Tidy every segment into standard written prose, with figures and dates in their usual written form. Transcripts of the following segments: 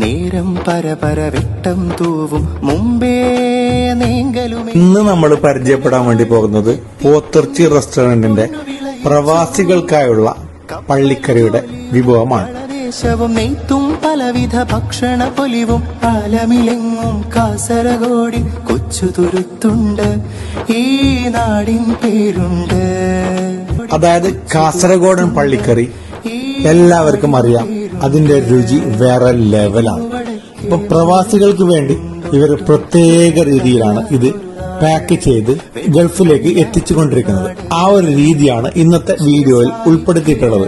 നേരം പരപര വെട്ടം തൂവും മുമ്പേ നീങ്കലും. ഇന്ന് നമ്മൾ പരിചയപ്പെടാൻ വേണ്ടി പോകുന്നത് പോത്തിറച്ചി റെസ്റ്റോറന്റിന്റെ പ്രവാസികൾക്കായുള്ള പള്ളിക്കറിയുടെ വിഭവമാണ്. ദേശവും നെയ്ത്തും പലവിധ ഭക്ഷണ പൊലിവും ആലമിലെങ്ങും കാസർഗോഡിൽ കൊച്ചു തുരുത്തുണ്ട്, ഈ നാടിൻ പേരുണ്ട്. അതായത് കാസർഗോഡൻ പള്ളിക്കറി എല്ലാവർക്കും അറിയാം, അതിന്റെ രുചി വേറെ ലെവലാണ്. ഇപ്പൊ പ്രവാസികൾക്ക് വേണ്ടി ഇവർ പ്രത്യേക രീതിയിലാണ് ഇത് പാക്ക് ചെയ്ത് ഗൾഫിലേക്ക് എത്തിച്ചുകൊണ്ടിരിക്കുന്നത്. ആ ഒരു രീതിയാണ് ഇന്നത്തെ വീഡിയോയിൽ ഉൾപ്പെടുത്തിയിട്ടുള്ളത്.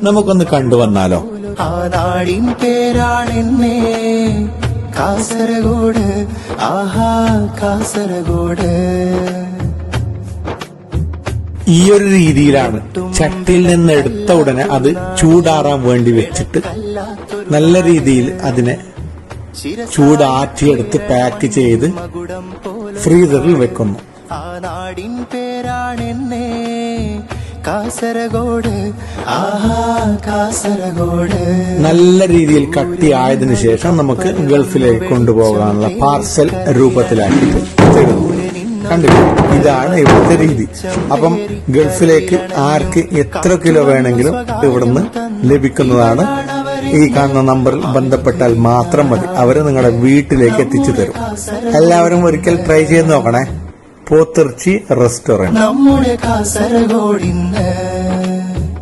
നമുക്കൊന്ന് കണ്ടുവന്നാലോ. ആ നാടിൻ പേരാണെന്നേ കാസർഗോഡ്, ആഹാ കാസർഗോഡ്. ഈ ഒരു രീതിയിലാണ് ചട്ടിയിൽ നിന്ന് എടുത്ത ഉടനെ അത് ചൂടാറാൻ വേണ്ടി വെച്ചിട്ട് നല്ല രീതിയിൽ അതിനെ ചൂടാറ്റിയെടുത്ത് പാക്ക് ചെയ്ത് ഫ്രീസറിൽ വെക്കുന്നു. ആ നാടിൻ പേരാണെന്നേ കാസർഗോഡ്, ആഹാ കാസർഗോഡ്. നല്ല രീതിയിൽ കട്ടിയായതിനു ശേഷം നമുക്ക് ഗൾഫിലേക്ക് കൊണ്ടുപോകാനുള്ള പാർസൽ രൂപത്തിലാക്കിയിട്ട് തരുന്നു. കണ്ടില്ലേ, ഇതാണ് ഇവിടുത്തെ രീതി. അപ്പം ഗൾഫിലേക്ക് ആർക്ക് എത്ര കിലോ വേണമെങ്കിലും ഇവിടുന്ന് ലഭിക്കുന്നതാണ്. ഈ കാണുന്ന നമ്പറിൽ ബന്ധപ്പെട്ടാൽ മാത്രം മതി, അവര് നിങ്ങളുടെ വീട്ടിലേക്ക് എത്തിച്ചു തരും. എല്ലാവരും ഒരിക്കൽ ട്രൈ ചെയ്ത് നോക്കണേ. പോത്തിറച്ചി റെസ്റ്റോറന്റ് നമ്മുടെ കാസർഗോഡിന്ന്.